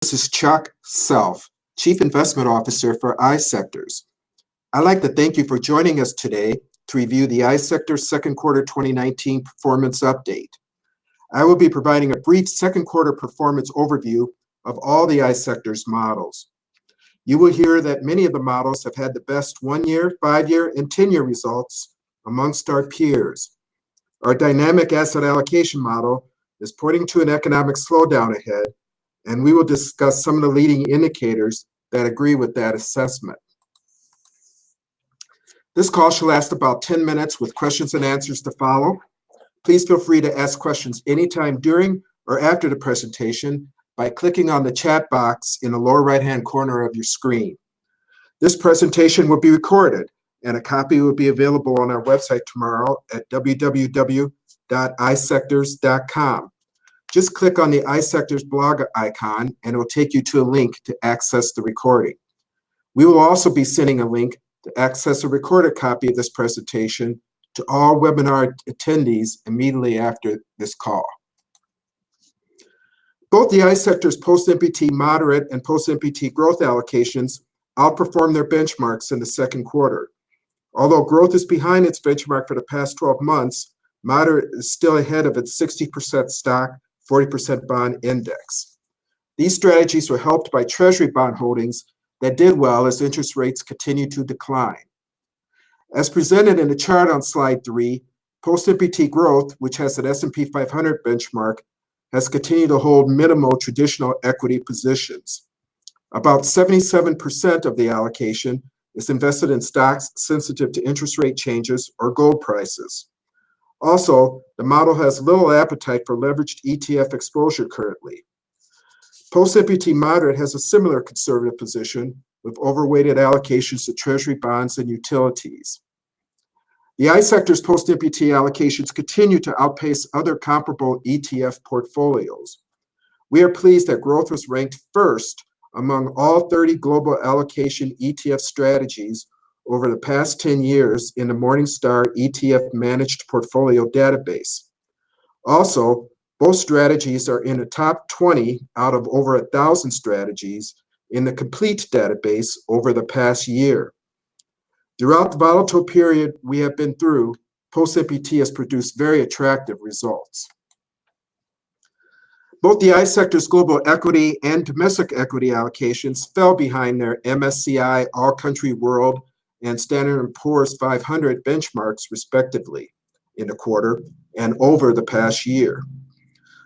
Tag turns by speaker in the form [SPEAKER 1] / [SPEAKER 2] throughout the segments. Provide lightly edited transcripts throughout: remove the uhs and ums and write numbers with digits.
[SPEAKER 1] This is Chuck Self, Chief Investment Officer for iSectors. I'd like to thank you for joining us today to review the iSectors second quarter 2019 performance update. I will be providing a brief second quarter performance overview of all the iSectors models. You will hear that many of the models have had the best 1-year, 5-year, and 10-year results amongst our peers. Our dynamic asset allocation model is pointing to an economic slowdown ahead, and we will discuss some of the leading indicators that agree with that assessment. This call shall last about 10 minutes with questions and answers to follow. Please feel free to ask questions anytime during or after the presentation by clicking on the chat box in the lower right-hand corner of your screen. This presentation will be recorded, and a copy will be available on our website tomorrow at www.isectors.com. Just click on the iSectors blog icon, and it will take you to a link to access the recording. We will also be sending a link to access a recorded copy of this presentation to all webinar attendees immediately after this call. Both the iSectors Post-MPT moderate and Post-MPT growth allocations outperformed their benchmarks in the second quarter. Although growth is behind its benchmark for the past 12 months, moderate is still ahead of its 60% stock, 40% bond index. These strategies were helped by Treasury bond holdings that did well as interest rates continue to decline. As presented in the chart on slide 3, Post-MPT growth, which has an S&P 500 benchmark, has continued to hold minimal traditional equity positions. About 77% of the allocation is invested in stocks sensitive to interest rate changes or gold prices. Also, the model has little appetite for leveraged ETF exposure currently. Post-MPT moderate has a similar conservative position with overweighted allocations to Treasury bonds and utilities. The iSectors Post-MPT allocations continue to outpace other comparable ETF portfolios. We are pleased that growth was ranked first among all 30 global allocation ETF strategies over the past 10 years in the Morningstar ETF Managed Portfolio database. Also, both strategies are in the top 20 out of over 1,000 strategies in the complete database over the past year. Throughout the volatile period we have been through, Post-MPT has produced very attractive results. Both the iSectors Global Equity and Domestic Equity allocations fell behind their MSCI All Country World and Standard & Poor's 500 benchmarks, respectively, in the quarter and over the past year.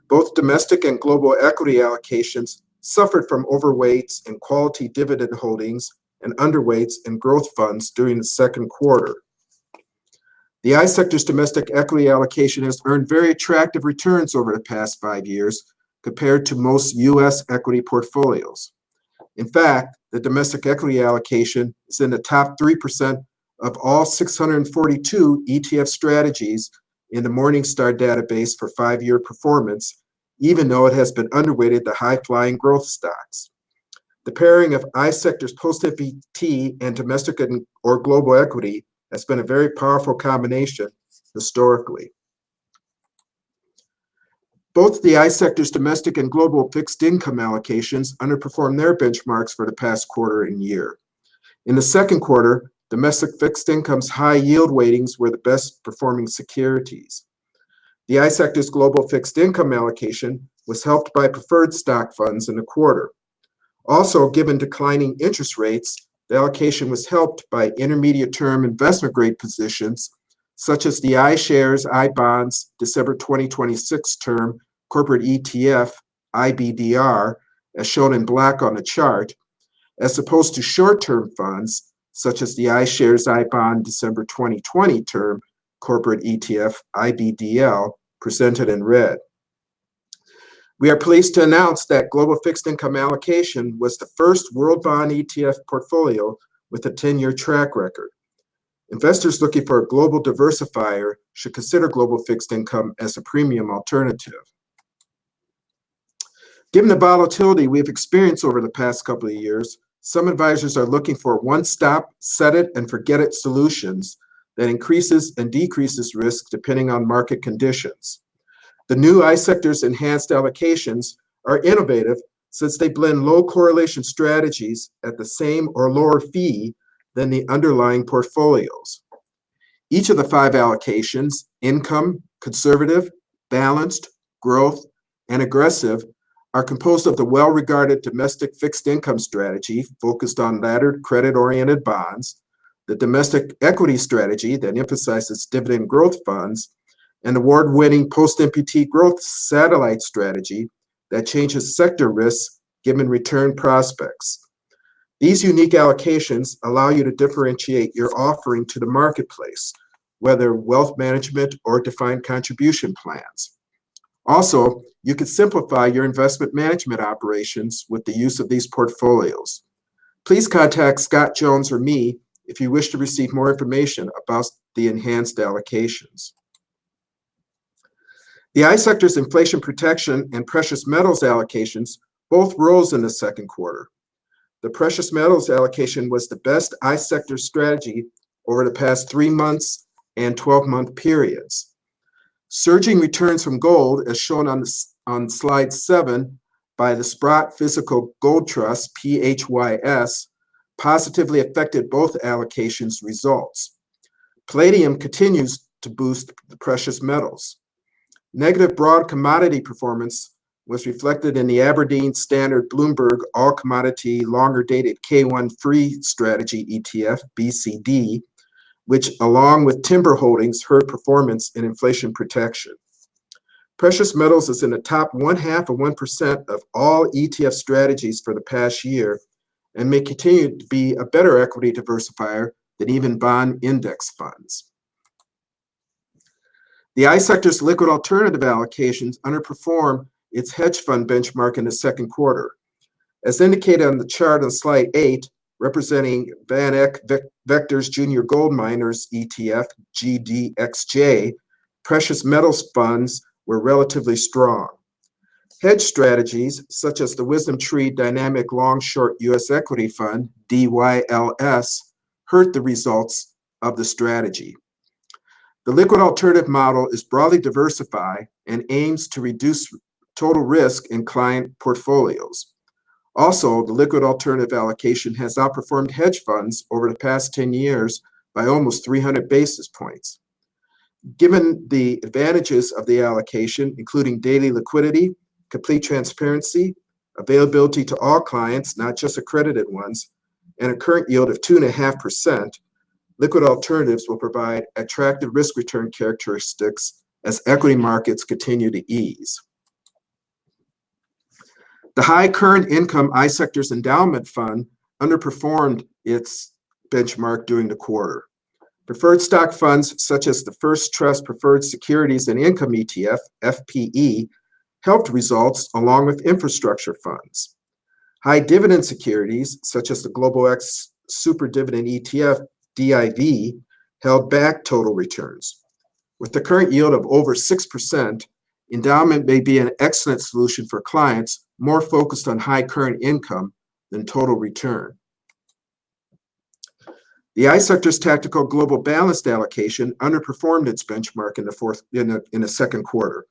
[SPEAKER 1] Both domestic and global equity allocations suffered from overweights in quality dividend holdings and underweights in growth funds during the second quarter. The iSectors domestic equity allocation has earned very attractive returns over the past 5 years compared to most U.S. equity portfolios. In fact, the domestic equity allocation is in the top 3% of all 642 ETF strategies in the Morningstar database for 5-year performance, even though it has been underweighted to high-flying growth stocks. The pairing of iSectors Post-MPT and domestic or global equity has been a very powerful combination historically. Both the iSectors domestic and global fixed income allocations underperformed their benchmarks for the past quarter and year. In the second quarter, domestic fixed income's high yield weightings were the best performing securities. The iSectors global fixed income allocation was helped by preferred stock funds in the quarter. Also, given declining interest rates, the allocation was helped by intermediate term investment grade positions such as the iShares, iBonds, December 2026 term corporate ETF, IBDR, as shown in black on the chart, as opposed to short-term funds such as the iShares, iBond, December 2020 term corporate ETF, IBDL, presented in red. We are pleased to announce that global fixed income allocation was the first world bond ETF portfolio with a 10-year track record. Investors looking for a global diversifier should consider global fixed income as a premium alternative. Given the volatility we have experienced over the past couple of years, some advisors are looking for one-stop, set-it-and-forget-it solutions that increases and decreases risk depending on market conditions. The new iSectors enhanced allocations are innovative since they blend low correlation strategies at the same or lower fee than the underlying portfolios. Each of the 5 allocations, income, conservative, balanced, growth, and aggressive, are composed of the well-regarded domestic fixed income strategy focused on laddered credit-oriented bonds, the domestic equity strategy that emphasizes dividend growth funds, and award-winning post-MPT growth satellite strategy that changes sector risks given return prospects. These unique allocations allow you to differentiate your offering to the marketplace, whether wealth management or defined contribution plans. Also, you can simplify your investment management operations with the use of these portfolios. Please contact Scott Jones or me if you wish to receive more information about the enhanced allocations. The iSectors inflation protection and precious metals allocations both rose in the second quarter. The precious metals allocation was the best iSectors strategy over the past 3 months and 12-month periods. Surging returns from gold, as shown on slide 7 by the Sprott Physical Gold Trust, PHYS, positively affected both allocations' results. Palladium continues to boost the precious metals. Negative broad commodity performance was reflected in the Aberdeen Standard Bloomberg All Commodity Longer Dated K1 Free Strategy ETF, BCD, which, along with timber holdings, hurt performance in inflation protection. Precious metals is in the top 0.5% of all ETF strategies for the past year and may continue to be a better equity diversifier than even bond index funds. The iSectors liquid alternative allocations underperformed its hedge fund benchmark in the second quarter. As indicated on the chart on slide 8, representing Van Eck Vector's Junior Gold Miners ETF, GDXJ, precious metals funds were relatively strong. Hedge strategies, such as the Wisdom Tree Dynamic Long Short U.S. Equity Fund, DYLS, hurt the results of the strategy. The liquid alternative model is broadly diversified and aims to reduce total risk in client portfolios. Also, the liquid alternative allocation has outperformed hedge funds over the past 10 years by almost 300 basis points. Given the advantages of the allocation, including daily liquidity, complete transparency, availability to all clients, not just accredited ones, and a current yield of 2.5%, liquid alternatives will provide attractive risk-return characteristics as equity markets continue to ease. The high current income iSectors Endowment Fund underperformed its benchmark during the quarter. Preferred stock funds such as the First Trust Preferred Securities and Income ETF, FPE, helped results along with infrastructure funds. High dividend securities such as the Global X Super Dividend ETF, DIV, held back total returns. With the current yield of over 6%, endowment may be an excellent solution for clients more focused on high current income than total return. The iSectors Tactical Global Balanced allocation underperformed its benchmark in the second quarter.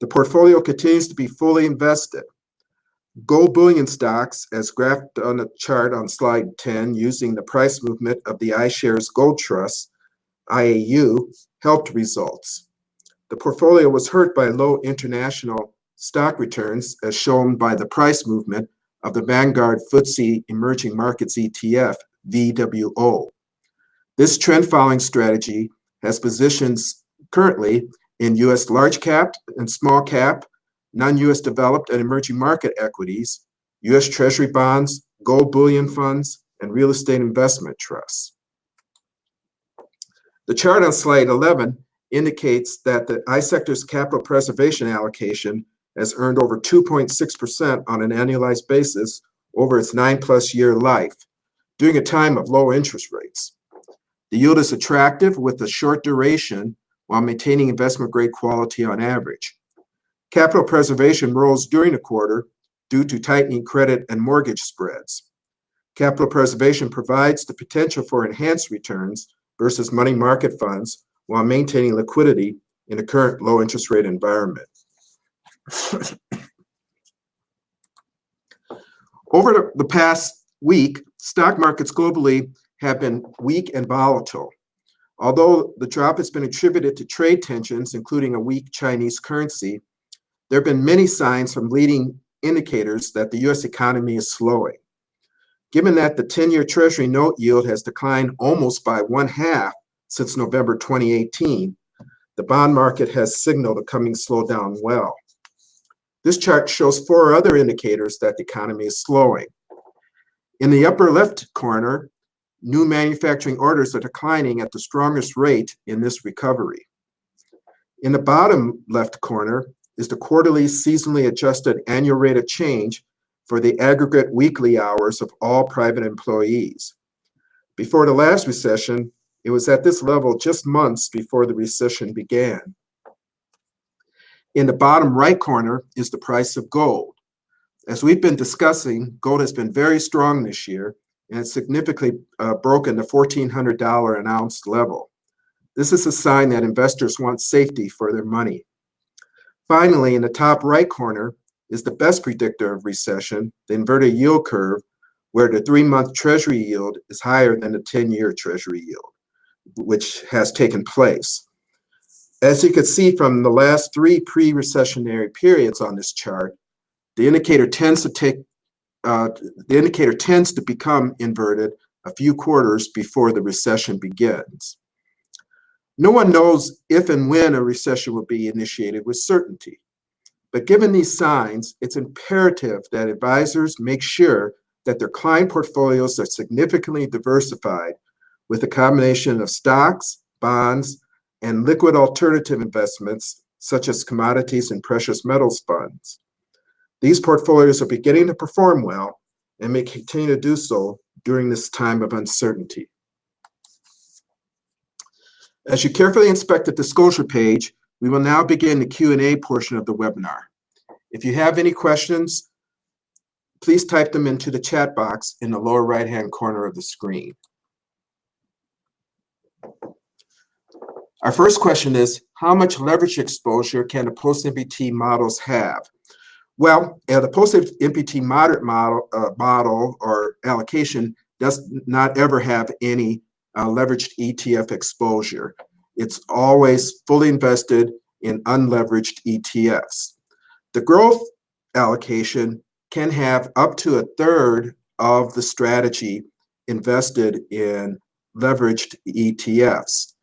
[SPEAKER 1] The portfolio continues to be fully invested. Gold bullion stocks, as graphed on the chart on slide 10 using the price movement of the iShares Gold Trust, IAU, helped results. The portfolio was hurt by low international stock returns, as shown by the price movement of the Vanguard FTSE Emerging Markets ETF, VWO. This trend-following strategy has positions currently in U.S. large cap and small cap, non-U.S. developed and emerging market equities, U.S. Treasury bonds, gold bullion funds, and real estate investment trusts. The chart on slide 11 indicates that the iSectors capital preservation allocation has earned over 2.6% on an annualized basis over its 9+ year life during a time of low interest rates. The yield is attractive with a short duration while maintaining investment grade quality on average. Capital preservation rose during the quarter due to tightening credit and mortgage spreads. Capital preservation provides the potential for enhanced returns versus money market funds while maintaining liquidity in the current low interest rate environment. Over the past week, stock markets globally have been weak and volatile. Although the drop has been attributed to trade tensions, including a weak Chinese currency, there have been many signs from leading indicators that the U.S. economy is slowing. Given that the 10-year Treasury note yield has declined almost by 1/2 since November 2018, the bond market has signaled a coming slowdown well. This chart shows 4 other indicators that the economy is slowing. In the upper left corner, new manufacturing orders are declining at the strongest rate in this recovery. In the bottom left corner is the quarterly seasonally adjusted annual rate of change for the aggregate weekly hours of all private employees. Before the last recession, it was at this level just months before the recession began. In the bottom right corner is the price of gold. As we've been discussing, gold has been very strong this year and has significantly broken the $1,400 an ounce level. This is a sign that investors want safety for their money. Finally, in the top right corner is the best predictor of recession, the inverted yield curve, where the 3-month Treasury yield is higher than the 10-year Treasury yield, which has taken place. As you can see from the last 3 pre-recessionary periods on this chart, the indicator tends to become inverted a few quarters before the recession begins. No one knows if and when a recession will be initiated with certainty. But given these signs, it's imperative that advisors make sure that their client portfolios are significantly diversified with a combination of stocks, bonds, and liquid alternative investments such as commodities and precious metals funds. These portfolios are beginning to perform well and may continue to do so during this time of uncertainty. As you carefully inspect the disclosure page, we will now begin the Q&A portion of the webinar. If you have any questions, please type them into the chat box in the lower right-hand corner of the screen. Our first question is, how much leverage exposure can the Post-MPT models have? Well, the Post-MPT moderate model or allocation does not ever have any leveraged ETF exposure. It's always fully invested in unleveraged ETFs. The growth allocation can have up to 1/3 of the strategy invested in leveraged ETFs.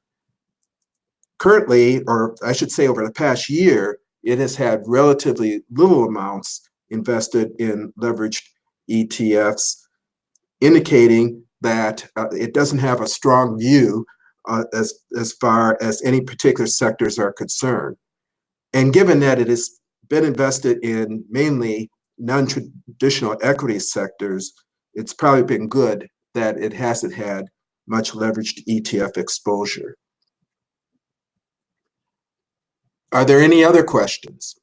[SPEAKER 1] Currently, or I should say over the past year, it has had relatively little amounts invested in leveraged ETFs, indicating that it doesn't have a strong view as far as any particular sectors are concerned. And given that it has been invested in mainly non-traditional equity sectors, it's probably been good that it hasn't had much leveraged ETF exposure. Are there any other questions?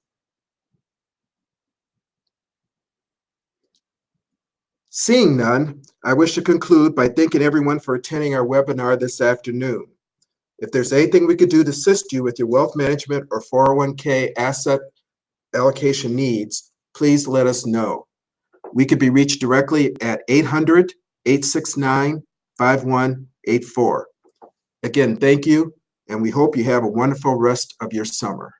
[SPEAKER 1] Seeing none, I wish to conclude by thanking everyone for attending our webinar this afternoon. If there's anything we could do to assist you with your wealth management or 401k asset allocation needs, please let us know. We could be reached directly at 800-869-5184. Again, thank you, and we hope you have a wonderful rest of your summer.